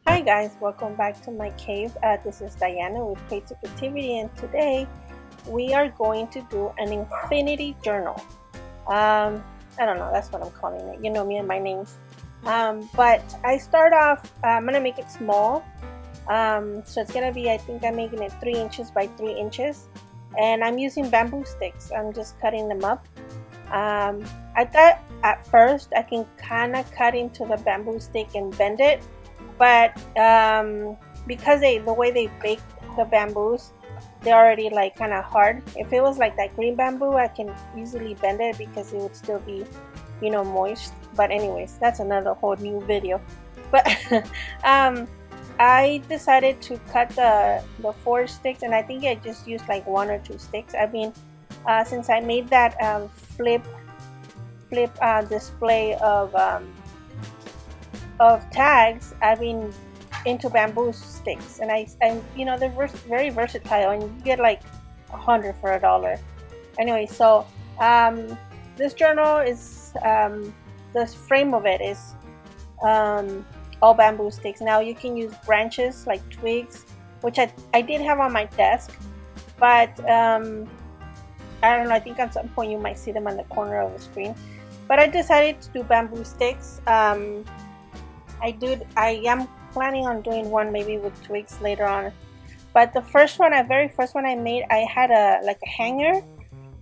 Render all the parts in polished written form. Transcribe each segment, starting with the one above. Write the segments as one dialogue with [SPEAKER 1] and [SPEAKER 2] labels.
[SPEAKER 1] Hi guys, welcome back to my cave. This is Diana with Creative Activity, and today we are going to do an infinity journal. I don't know, that's what I'm calling it. You know me and my names. But I start off, I'm gonna make it small. So it's gonna be, I think I'm making it 3 inches by 3 inches, and I'm using bamboo sticks. I'm just cutting them up. I thought at first I can kind of cut into the bamboo stick and bend it, but because the way they bake the bamboos, they're already like kind of hard. If it was like that green bamboo, I can easily bend it because it would still be, moist. But anyways, that's another whole new video. But um, I decided to cut the 4 sticks, and I think I just used like 1 or 2 sticks. I mean, since I made that flip display of tags, I've been into bamboo sticks, and they're very versatile, and you get like 100 for $1. Anyway, so this journal is the frame of it is um, all bamboo sticks. Now you can use branches like twigs, which I did have on my desk, but I don't know. I think at some point you might see them on the corner of the screen. But I decided to do bamboo sticks. I am planning on doing one maybe with twigs later on. But the very first one I made, I had a hanger,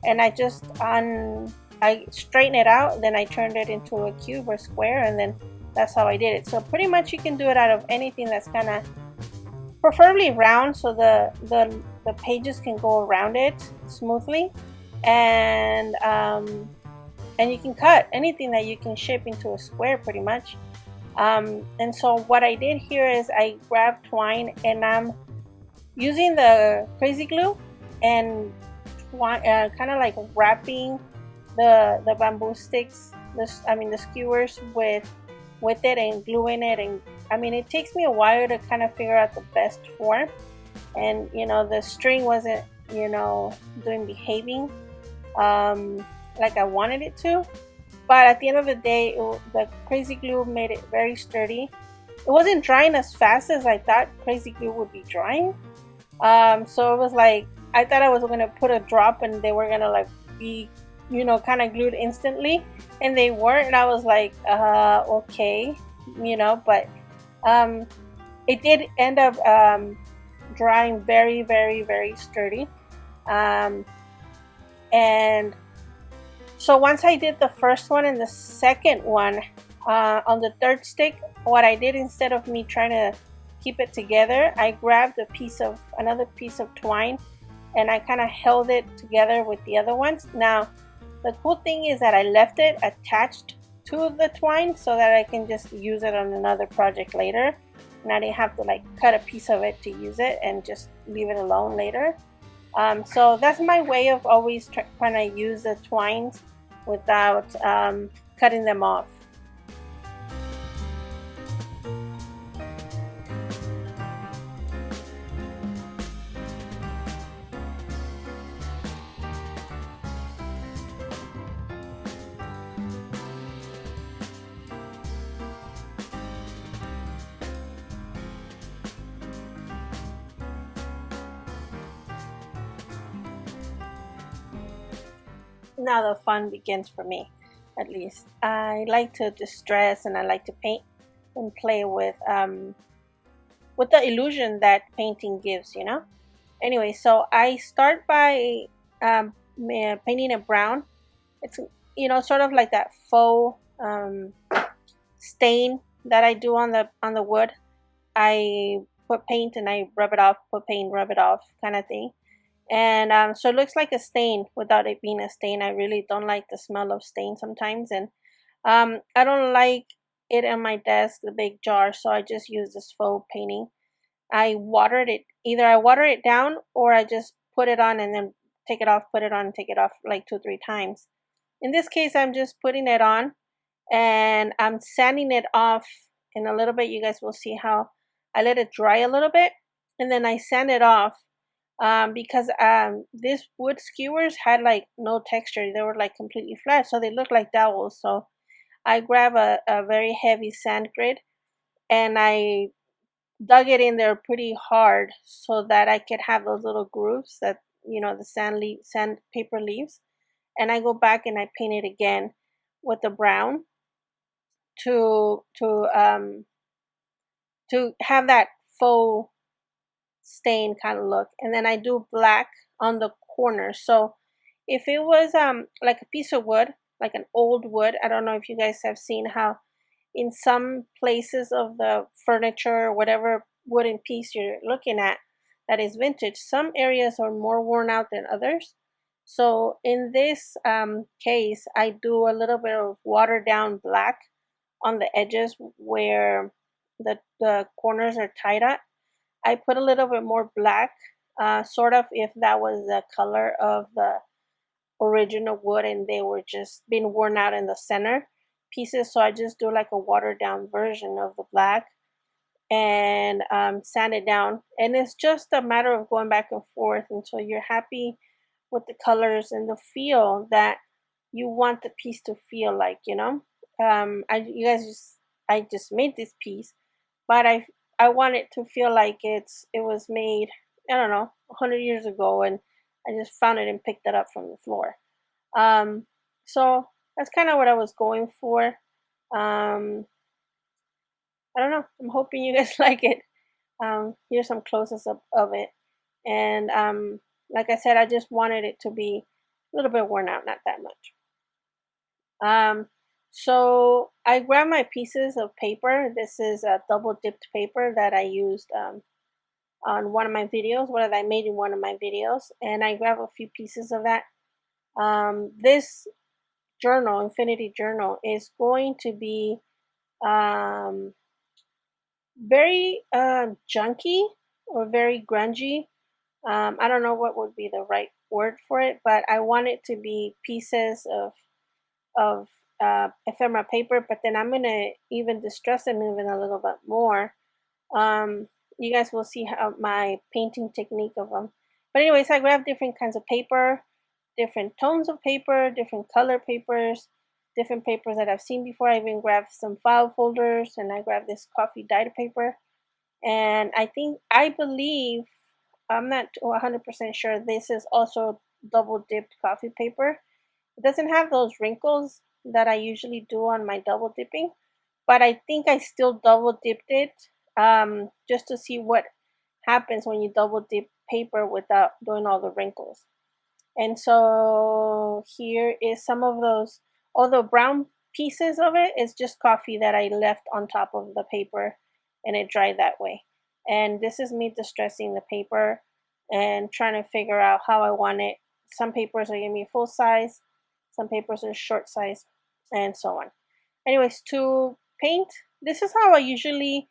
[SPEAKER 1] and I straightened it out. Then I turned it into a cube or square, and then that's how I did it. So pretty much you can do it out of anything that's kind of preferably round, so the pages can go around it smoothly, and and you can cut anything that you can shape into a square pretty much. And so what I did here is I grabbed twine, and I'm using the crazy glue and kind of like wrapping the bamboo sticks, the skewers with it, and gluing it. And I mean, it takes me a while to kind of figure out the best form, and the string wasn't doing behaving like I wanted it to. But at the end of the day, the crazy glue made it very sturdy. It wasn't drying as fast as I thought crazy glue would be drying. So it was like I thought I was gonna put a drop and they were gonna like be, kind of glued instantly, and they weren't. And I was like, okay, but um, it did end up drying very, very, very sturdy. Um, and So once I did the first one and the second one, on the third stick, what I did, instead of me trying to keep it together, I grabbed another piece of twine, and I kind of held it together with the other ones. Now, the cool thing is that I left it attached to the twine so that I can just use it on another project later, and I didn't have to like cut a piece of it to use it and just leave it alone later. So that's my way of always trying to use the twines without cutting them off. Now the fun begins for me, at least. I like to distress, and I like to paint and play with the illusion that painting gives, Anyway, so I start by painting it brown. It's sort of like that faux stain that I do on the wood. I put paint and I rub it off, put paint, rub it off, kind of thing. And so it looks like a stain without it being a stain. I really don't like the smell of stain sometimes, and I don't like it in my desk, the big jar, so I just use this faux painting. Either I water it down, or I just put it on and then take it off, put it on, take it off like 2 or 3 times. In this case, I'm just putting it on, and I'm sanding it off in a little bit. You guys will see how I let it dry a little bit, and then I sand it off, because these wood skewers had like no texture. They were like completely flat, so they looked like dowels. So I grab a very heavy sand grit, and I dug it in there pretty hard so that I could have those little grooves that, the sandpaper leaves. And I go back and I paint it again with the brown to to have that faux stain kind of look. And then I do black on the corner. So if it was like a piece of wood, like an old wood, I don't know if you guys have seen how in some places of the furniture or whatever wooden piece you're looking at that is vintage, some areas are more worn out than others. So in this case, I do a little bit of watered down black on the edges where the corners are tied at. I put a little bit more black, sort of if that was the color of the original wood and they were just being worn out in the center pieces. So I just do like a watered down version of the black and sand it down. And it's just a matter of going back and forth until you're happy with the colors and the feel that you want the piece to feel like, I just made this piece, but I want it to feel like it was made, I don't know, 100 years ago, and I just found it and picked it up from the floor. Um, so that's kind of what I was going for. I don't know. I'm hoping you guys like it. Here's some close-ups of it, and like I said, I just wanted it to be a little bit worn out, not that much. Um, so I grabbed my pieces of paper. This is a double dipped paper that I used on one of my videos, what I made in one of my videos, and I grabbed a few pieces of that. This journal, Infinity Journal, is going to be um, very junky or very grungy. I don't know what would be the right word for it, but I want it to be pieces of ephemera paper. But then I'm gonna even distress them even a little bit more. Um, you guys will see how my painting technique of them. But anyways, I grabbed different kinds of paper, different tones of paper, different color papers, different papers that I've seen before. I even grabbed some file folders and I grabbed this coffee dyed paper. And I believe, I'm not 100% sure, this is also double dipped coffee paper. It doesn't have those wrinkles that I usually do on my double dipping, but I think I still double dipped it just to see what happens when you double dip paper without doing all the wrinkles. And so here is some of those, all the brown pieces of it is just coffee that I left on top of the paper and it dried that way. And this is me distressing the paper and trying to figure out how I want it. Some papers are giving me full size, some papers are short size, and so on. Anyways, to paint, this is how I usually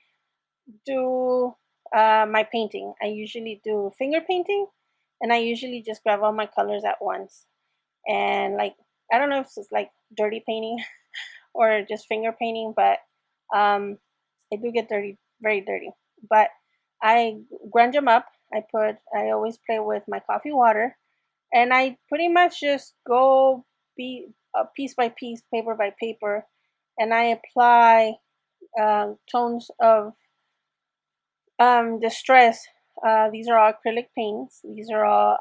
[SPEAKER 1] do my painting. I usually do finger painting, and I usually just grab all my colors at once. And like, I don't know if it's like dirty painting or just finger painting, but I do get dirty, very dirty. But I grunge them up. I always play with my coffee water, and I pretty much just go be piece by piece, paper by paper, and I apply tones of distress. These are all acrylic paints. These are all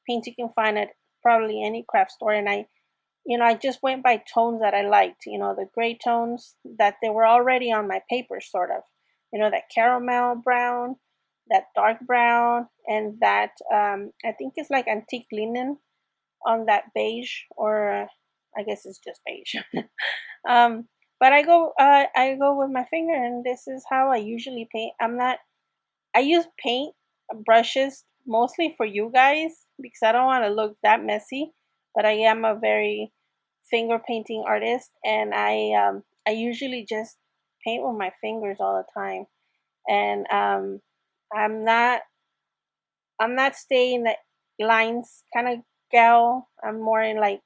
[SPEAKER 1] paints you can find at probably any craft store. And I just went by tones that I liked. The gray tones that they were already on my paper, sort of. That caramel brown, that dark brown, and that I think it's like antique linen on that beige, or I guess it's just beige. um, but I go with my finger, and this is how I usually paint. I use paint brushes mostly for you guys because I don't want to look that messy. But I am a very finger painting artist, and I usually just paint with my fingers all the time. And I'm not I'm not staying that lines kind of gal. I'm more in like,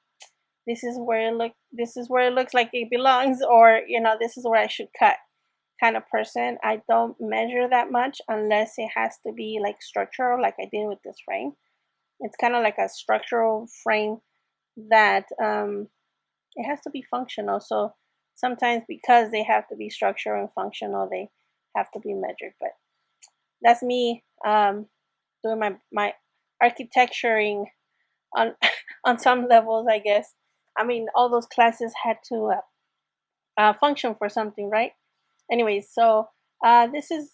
[SPEAKER 1] this is where it looks like it belongs, or this is where I should cut kind of person. I don't measure that much unless it has to be like structural, like I did with this frame. It's kind of like a structural frame that it has to be functional. So sometimes because they have to be structural and functional, they have to be measured. But that's me doing my architecturing on on some levels, I guess. I mean, all those classes had to function for something, right? Anyways, so this is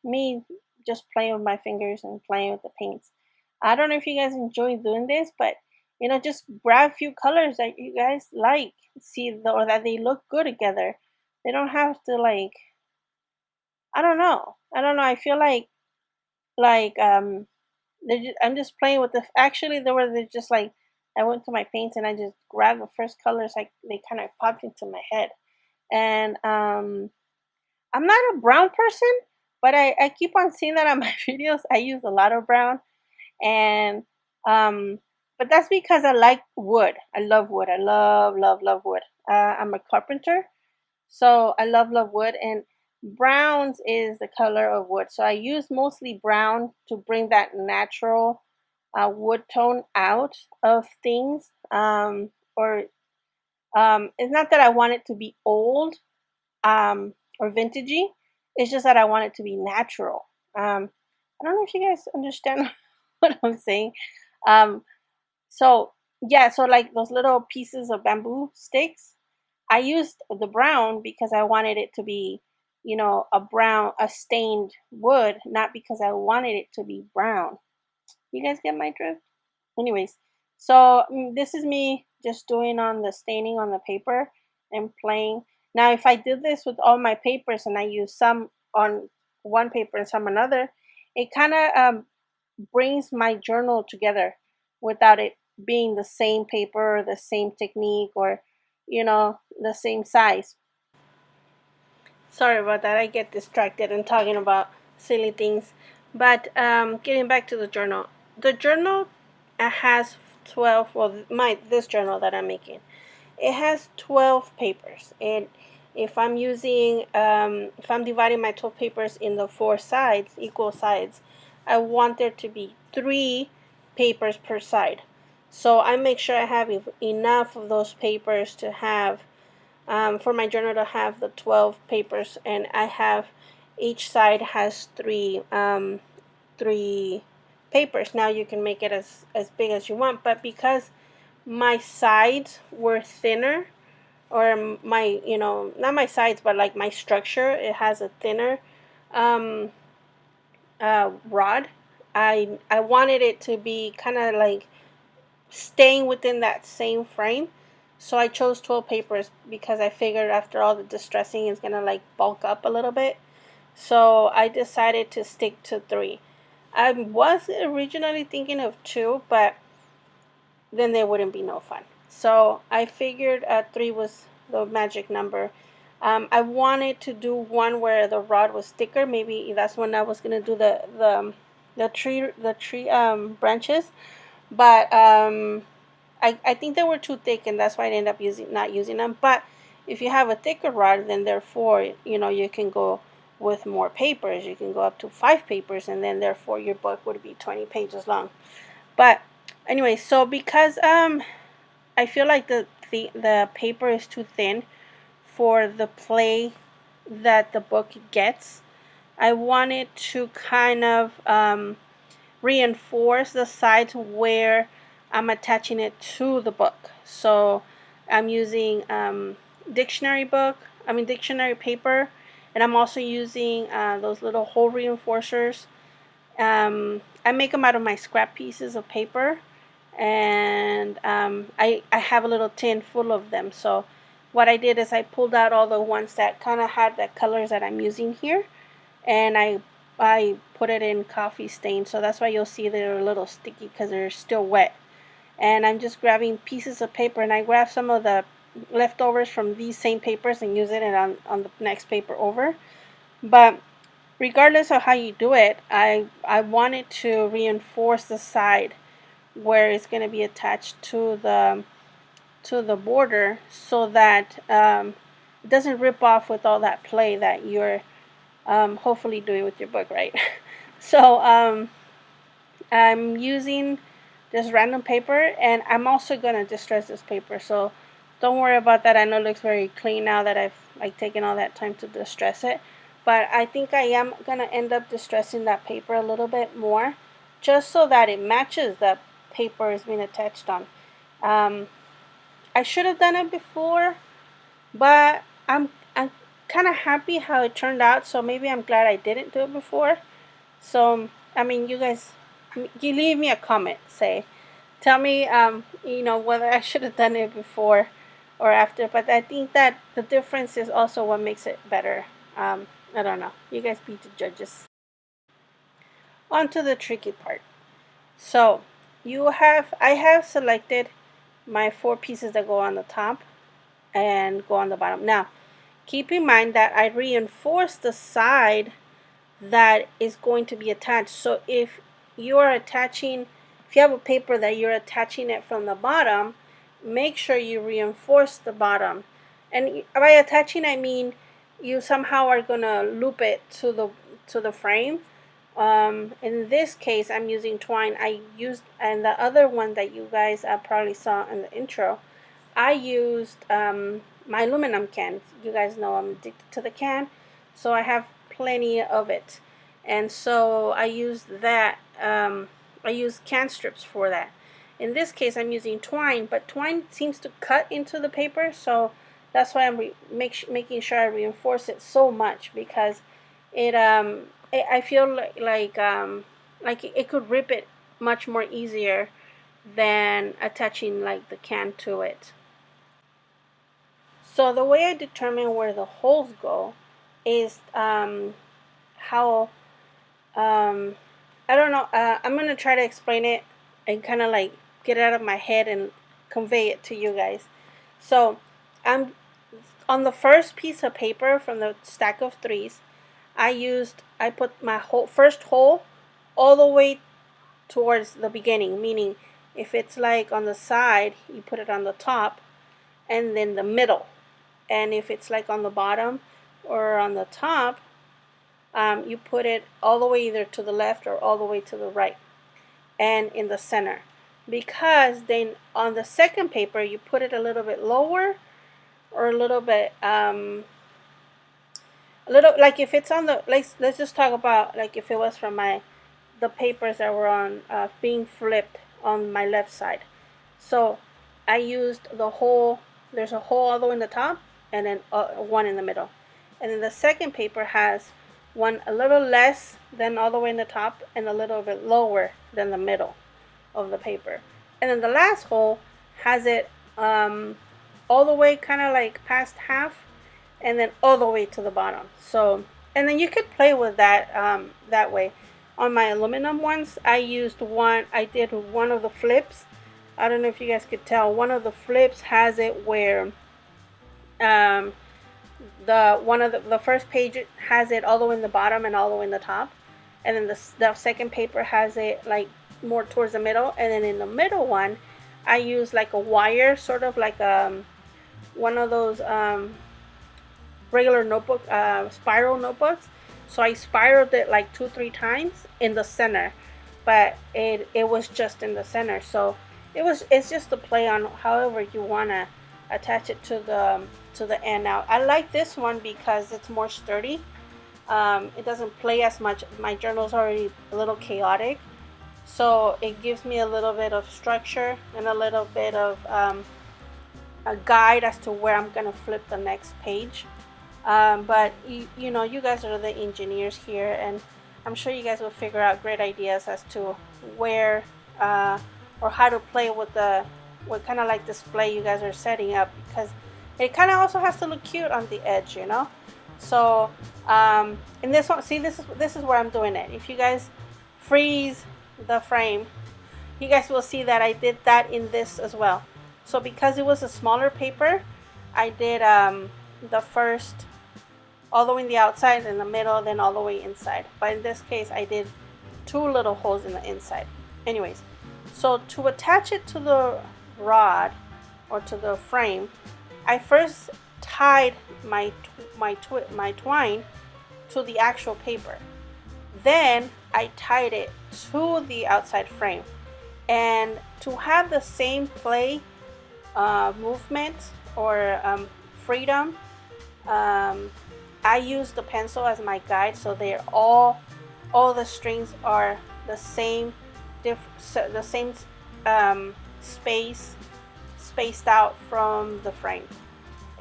[SPEAKER 1] me just playing with my fingers and playing with the paints. I don't know if you guys enjoy doing this, but just grab a few colors that you guys like, or that they look good together. They don't have to like. I don't know. I don't know. I feel like I'm just playing with the. Actually, they're just like I went to my paints and I just grabbed the first colors. Like they kind of popped into my head, and I'm not a brown person, but I keep on seeing that on my videos. I use a lot of brown, and um, but that's because I like wood. I love wood. I love wood. I'm a carpenter, so I love wood, and browns is the color of wood. So I use mostly brown to bring that natural wood tone out of things. Or it's not that I want it to be old or vintagey. It's just that I want it to be natural. I don't know if you guys understand what I'm saying. Um, so yeah, so like those little pieces of bamboo sticks, I used the brown because I wanted it to be, a stained wood, not because I wanted it to be brown. You guys get my drift? Anyways, so this is me just doing on the staining on the paper and playing. Now, if I did this with all my papers and I use some on one paper and some another, it kind of brings my journal together without it being the same paper or the same technique or, the same size. Sorry about that. I get distracted and talking about silly things. But getting back to the journal has 12. Well, this journal that I'm making, it has 12 papers, and if I'm dividing my 12 papers in the four sides, equal sides, I want there to be 3 papers per side. So I make sure I have enough of those papers to have for my journal to have the 12 papers, and I have each side has three papers. Now you can make it as big as you want, but because my sides were thinner, or my not my sides but like my structure, it has a thinner um, rod. I wanted it to be kind of like staying within that same frame. So I chose 12 papers because I figured after all the distressing is gonna like bulk up a little bit. So I decided to stick to 3. I was originally thinking of 2, but then there wouldn't be no fun. So I figured 3 was the magic number. I wanted to do one where the rod was thicker. Maybe that's when I was gonna do the tree branches, but I think they were too thick, and that's why I ended up not using them. But if you have a thicker rod, then therefore you can go with more papers. You can go up to 5 papers, and then therefore your book would be 20 pages long. But anyway, so because I feel like the paper is too thin for the play that the book gets, I wanted to kind of reinforce the sides where I'm attaching it to the book. So I'm using dictionary paper, and I'm also using those little hole reinforcers. I make them out of my scrap pieces of paper, and I have a little tin full of them. So what I did is I pulled out all the ones that kind of had the colors that I'm using here, and I put it in coffee stain. So that's why you'll see they're a little sticky because they're still wet. And I'm just grabbing pieces of paper, and I grab some of the leftovers from these same papers and use it on the next paper over. But regardless of how you do it, I wanted to reinforce the side where it's going to be attached to the border, so that it doesn't rip off with all that play that you're hopefully doing with your book, right? So I'm using just random paper, and I'm also going to distress this paper. So don't worry about that. I know it looks very clean now that I've like taken all that time to distress it. but I think I am gonna end up distressing that paper a little bit more, just so that it matches the paper is being attached on. I should have done it before, but I'm kind of happy how it turned out. So maybe I'm glad I didn't do it before. So I mean, you guys, you leave me a comment. Tell me, whether I should have done it before or after. But I think that the difference is also what makes it better. I don't know. You guys be the judges. On to the tricky part. So I have selected my 4 pieces that go on the top and go on the bottom. Now, keep in mind that I reinforce the side that is going to be attached. So if you have a paper that you're attaching it from the bottom, make sure you reinforce the bottom. And by attaching, I mean you somehow are gonna loop it to the frame. In this case, I'm using twine. And the other one that you guys probably saw in the intro, I used my aluminum can. You guys know I'm addicted to the can, so I have plenty of it. And so I used that. I used can strips for that. In this case, I'm using twine, but twine seems to cut into the paper, so that's why I'm making sure I reinforce it so much, because I feel like it could rip it much more easier than attaching like the can to it. So the way I determine where the holes go is how I don't know. I'm gonna try to explain it and kind of like get it out of my head and convey it to you guys. So I'm on the first piece of paper from the stack of 3s. I put my first hole all the way towards the beginning, meaning if it's like on the side, you put it on the top and then the middle. And if it's like on the bottom or on the top, you put it all the way either to the left or all the way to the right and in the center. Because then on the second paper, you put it a little bit lower or a little bit, like if it's on the, let's just talk about like if it was from the papers that were on being flipped on my left side. So I used there's a hole all the way in the top and then one in the middle. And then the second paper has one a little less than all the way in the top and a little bit lower than the middle of the paper. And then the last hole has it all the way kind of like past half and then all the way to the bottom. So, and then you could play with that that way. On my aluminum ones, I did one of the flips. I don't know if you guys could tell. One of the flips has it where the first page has it all the way in the bottom and all the way in the top, and then the second paper has it like more towards the middle, and then in the middle one I use like a wire, sort of like one of those regular notebook spiral notebooks. So I spiraled it like 2-3 times in the center, but it was just in the center. So it's just a play on however you want to attach it to the end. Now I like this one because it's more sturdy. It doesn't play as much. My journal's already a little chaotic, so it gives me a little bit of structure and a little bit of a guide as to where I'm gonna flip the next page. But you know, you guys are the engineers here, and I'm sure you guys will figure out great ideas as to where or how to play with what kind of like display you guys are setting up, because it kind of also has to look cute on the edge, you know. So in this one, see, this is where I'm doing it. If you guys freeze the frame, you guys will see that I did that in this as well. So because it was a smaller paper, I did the first all the way in the outside, in the middle, then all the way inside. But in this case, I did 2 little holes in the inside. Anyways, so to attach it to the rod or to the frame, I first tied my twine to the actual paper. Then I tied it to the outside frame. And to have the same play, movement, or freedom, I use the pencil as my guide, so they're all the strings are the same, the same spaced out from the frame.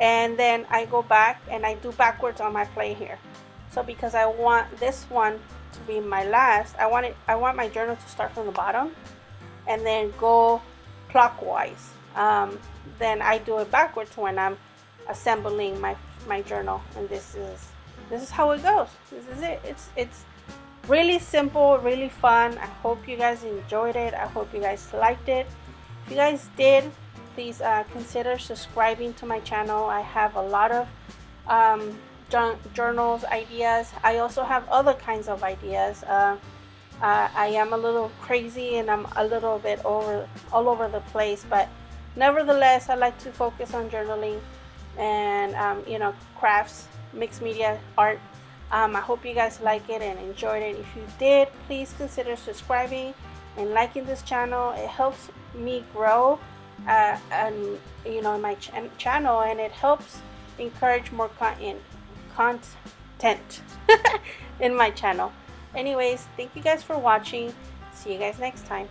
[SPEAKER 1] And then I go back and I do backwards on my play here. So because I want this one to be my last, I want my journal to start from the bottom and then go clockwise. Then I do it backwards when I'm assembling my journal, and this is how it goes. This is it. It's really simple, really fun. I hope you guys enjoyed it. I hope you guys liked it. If you guys did, please consider subscribing to my channel. I have a lot of journals ideas. I also have other kinds of ideas. I am a little crazy and I'm a little bit all over the place, but nevertheless, I like to focus on journaling and crafts, mixed media, art. I hope you guys like it and enjoyed it. If you did, please consider subscribing and liking this channel. It helps me grow and my channel, and it helps encourage more content in my channel. Anyways, thank you guys for watching. See you guys next time.